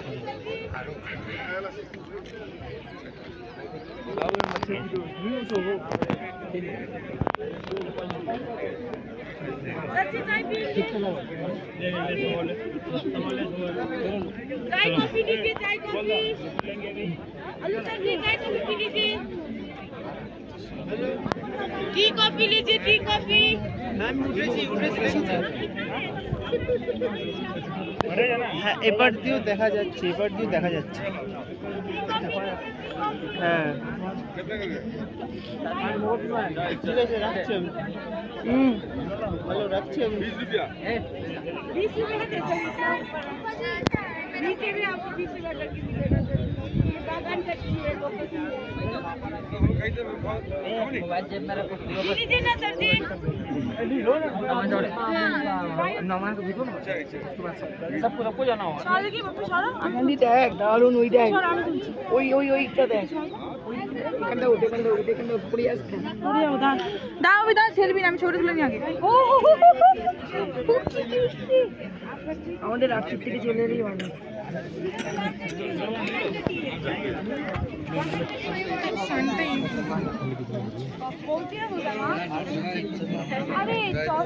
चाय कॉफी लीजिए, चाय कॉफी। हेलो सर जी, चाय कॉफी पी लीजिए। टी कॉफी लीजिए, टी कॉफी। হ্যাঁ, এবার দিয়েও দেখা যাচ্ছে, এবার দিয়েও দেখা যাচ্ছে। হ্যাঁ ঠিক আছে, রাখছি আমি। ভালো রাখছি আমি। 20 रुपए है नीचे भी आपको 20 रुपए तक की मिलेगा सर। ये बागान का चीज है, लीजिए ना सर जी। সারালে কি বাপু সারা আনন্দি দেখ দারুন, ওই দেখ ওই ওই ওইটা দেখ, এখানটা উঠে এখানটা উঠে এখানটা পড়ে আসছে। ওরে দাও দাও দাও সেলফি আমি ছবি তুলে নি আগে। ও আমাদের রাত্রির থেকে চলে এলেই ভালো। আরে চল